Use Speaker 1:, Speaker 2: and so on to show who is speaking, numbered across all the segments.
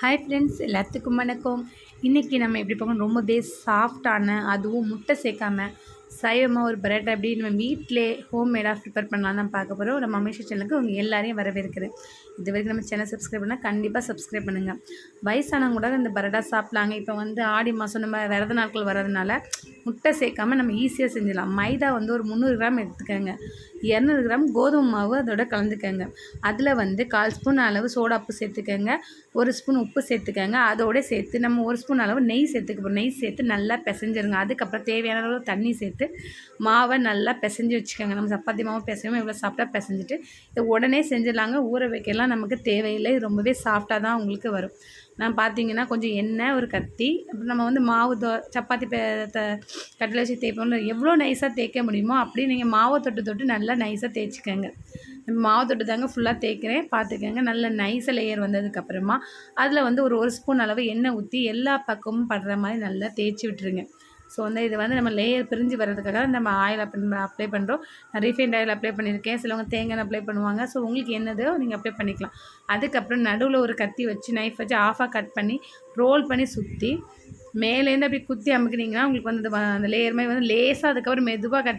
Speaker 1: Hi friends, எல்லாத்துக்கும் வணக்கம். இன்றைக்கி நம்ம எப்படி பார்க்கணும், ரொம்பவே சாஃப்டான, அதுவும் முட்டை சேர்க்காம சைவமாக ஒரு பரோட்டா எப்படி நம்ம வீட்டிலே ஹோம்மேடாக ப்ரிப்பேர் பண்ணலாம் தான் பார்க்க போகிறோம். நம்ம அமிஷா சேனலுக்கு உங்கள் எல்லாரையும் வரவேற்கிறேன். இது வரைக்கும் நம்ம சேனல் சப்ஸ்கிரைப் பண்ணால் கண்டிப்பாக சப்ஸ்கிரைப் பண்ணுங்கள். வயசானவங்க கூட இந்த பரோட்டா சாப்பிட்லாங்க. இப்போ வந்து ஆடி மாதம் நம்ம விரத நாட்கள் வர்றதுனால முட்டை சேர்க்காமல் நம்ம ஈஸியாக செஞ்சிடலாம். மைதா வந்து ஒரு 300 கிராம் எடுத்துக்கோங்க. 200 கிராம் கோதுமை மாவு அதோட கலந்துக்கோங்க. அதில் வந்து 1/4 ஸ்பூன் அளவு சோடாப்பு சேர்த்துக்கோங்க. 1 ஸ்பூன் உப்பு சேர்த்துக்கோங்க. அதோட சேர்த்து நம்ம 1 ஸ்பூன் அளவு நெய் சேர்த்துக்கப்போம். நெய் சேர்த்து நல்லா பிசைஞ்சிருங்க. அதுக்கப்புறம் தேவையான அளவு தண்ணி சேர்த்து மாவை நல்லா பிசைஞ்சு வச்சுக்கோங்க. நம்ம சப்பாத்தி மாவு பிசையும் எவ்வளோ சாஃப்டாக பிசைஞ்சிட்டு இதை உடனே செஞ்சிடலாங்க. ஊற வைக்கலாம் நமக்கு தேவையில்லை. இது ரொம்பவே சாஃப்டாக தான் உங்களுக்கு வரும். நான் பார்த்தீங்கன்னா கொஞ்சம் எண்ணெய், ஒரு கத்தி, அப்புறம் நம்ம வந்து மாவு சப்பாத்தி கட்டில் வச்சு தேய்ப்போம். எவ்வளோ நைஸாக தேய்க்க முடியுமோ அப்படி நீங்கள் மாவை தொட்டு நல்லா நைஸாக தேய்ச்சிக்கோங்க. மாவு தொட்டு தாங்க ஃபுல்லாக தேய்க்கிறேன், பார்த்துக்கோங்க. நல்ல நைஸாக லேயர் வந்ததுக்கப்புறமா அதில் வந்து ஒரு ஸ்பூன் அளவு எண்ணெய் ஊற்றி எல்லா பக்கமும் படுற மாதிரி நல்லா தேய்ச்சி விட்டுருங்க. ஸோ வந்து இது வந்து நம்ம லேயர் பிரிஞ்சு வர்றதுக்காக நம்ம ஆயில் அப்ளை பண்ணுறோம். நான் ரீஃபைண்ட் ஆயில் அப்ளை பண்ணியிருக்கேன். சிலவங்க தேங்காய் அப்ளை பண்ணுவாங்க. ஸோ உங்களுக்கு என்னதோ நீங்கள் அப்ளை பண்ணிக்கலாம். அதுக்கப்புறம் நடுவில் ஒரு கத்தி வச்சு நைஃப் வச்சு ஆஃபாக கட் பண்ணி ரோல் பண்ணி சுற்றி மேலேருந்து அப்படி குத்தி அமுக்குனிங்கன்னா உங்களுக்கு வந்து அந்த லேயர் மாதிரி வந்து லேசாக அதுக்கப்புறம் மெதுவாக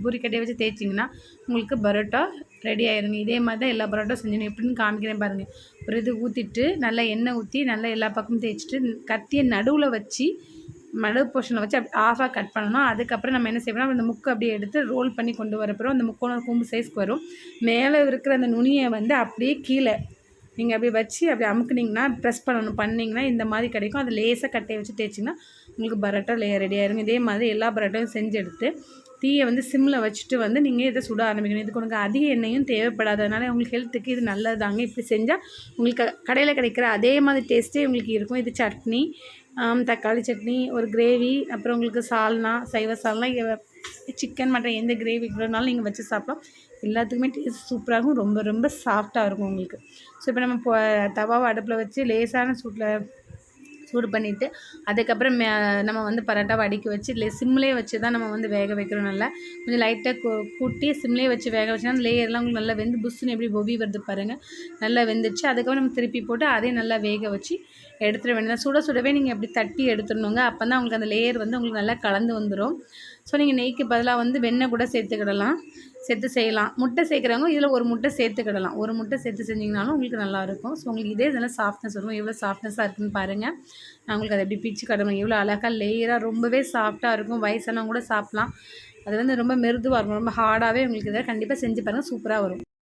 Speaker 1: பூரி கட்டியை வச்சு தேய்ச்சிங்கன்னா உங்களுக்கு பரோட்டா ரெடி ஆயிருங்க. இதே மாதிரி தான் எல்லா பரோட்டா செஞ்சுணும். எப்படின்னு காமிக்கிறேன் பாருங்கள். ஒரு இது ஊற்றிட்டு நல்லா எண்ணெய் ஊற்றி நல்லா எல்லா பக்கமும் தேய்ச்சிட்டு கத்தியை நடுவில் வச்சு நடு போர்ஷனில் வச்சு அப்படி ஆஃபாக கட் பண்ணணும். அதுக்கப்புறம் நம்ம என்ன செய்யணும், அந்த முக்கை அப்படியே எடுத்து ரோல் பண்ணி கொண்டு வரப்போ அந்த முக்கோணம் கூம்பு சைஸ்க்கு வரும். மேலே இருக்கிற அந்த நுனியை வந்து அப்படியே கீழே நீங்கள் அப்படி வச்சு அப்படி அமுக்குனிங்கன்னா ப்ரெஸ் பண்ணிங்கன்னா இந்த மாதிரி கிடைக்கும். அது லேசாக கட்டையை வச்சு தேய்ச்சிங்கன்னா உங்களுக்கு பரோட்டா ரெடி ஆயிருங்க. இதே மாதிரி எல்லா பரோட்டாவும் செஞ்சு எடுத்து தீயை வந்து சிம்மில் வச்சுட்டு வந்து நீங்கள் இதை சுட ஆரம்பிக்கணும். இதுக்கு உங்களுக்கு அதிக எண்ணெயும் தேவைப்படாததுனால உங்களுக்கு ஹெல்த்துக்கு இது நல்லது தாங்க. இப்படி செஞ்சால் உங்களுக்கு கடையில் கிடைக்கிற அதே மாதிரி டேஸ்ட்டே உங்களுக்கு இருக்கும். இது சட்னி, தக்காளி சட்னி, ஒரு கிரேவி, அப்புறம் உங்களுக்கு சால்னா, சைவ சால்னா, சிக்கன் மட்டன் எந்த கிரேவி இருக்கிறதுனாலும் நீங்கள் வச்சு சாப்பிடலாம். எல்லாத்துக்குமே டேஸ்ட் சூப்பராகவும் ரொம்ப சாஃப்டாக இருக்கும் உங்களுக்கு. ஸோ இப்போ நம்ம தவாவை அடுப்பில் வச்சு லேசான சூடு பண்ணிவிட்டு அதுக்கப்புறம் நம்ம வந்து பரோட்டாவை அடுக்கி வச்சு சிம்லேயே வச்சு தான் நம்ம வந்து வேக வைக்கிறோம். நல்லா கொஞ்சம் லைட்டாக கூட்டி சிம்லேயே வச்சு வேக வச்சா அந்த லேயர்லாம் உங்களுக்கு நல்லா வெந்து புஷ்ஷுன்னு எப்படி பொவி வருது பாருங்கள். நல்லா வெந்துச்சு. அதுக்கப்புறம் நம்ம திருப்பி போட்டு அதையும் நல்லா வேக வச்சு எடுத்துட வேண்டியதான். சுடவே நீங்கள் அப்படி தட்டி எடுத்துடணுங்க. அப்போ தான் உங்களுக்கு அந்த லேயர் வந்து உங்களுக்கு நல்லா கலந்து வந்துடும். ஸோ நீங்கள் நெய்க்கு பதிலாக வந்து வெண்ணெய் கூட சேர்த்து செய்யலாம். முட்டை சேர்க்குறவங்க இதில் ஒரு முட்டை சேர்த்துக்கிடலாம். ஒரு முட்டை சேர்த்து செஞ்சிங்கனாலும் உங்களுக்கு நல்லாயிருக்கும். ஸோ உங்களுக்கு இதே இதெல்லாம் சாஃப்ட்னஸ் இருக்கும். எவ்வளோ சாஃப்ட்னஸாக இருக்குதுன்னு பாருங்கள். நான் உங்களுக்கு அதை எப்படி பிச்சு காட்டணும். எவ்வளோ அழகாக லேயராக ரொம்பவே சாஃப்டாக இருக்கும். வயசானவங்க கூட சாப்பிட்லாம். அது வந்து ரொம்ப மெருதுவாக இருக்கும். ரொம்ப ஹார்டாகவே உங்களுக்கு இதை கண்டிப்பாக செஞ்சு பாருங்கள். சூப்பராக வரும்.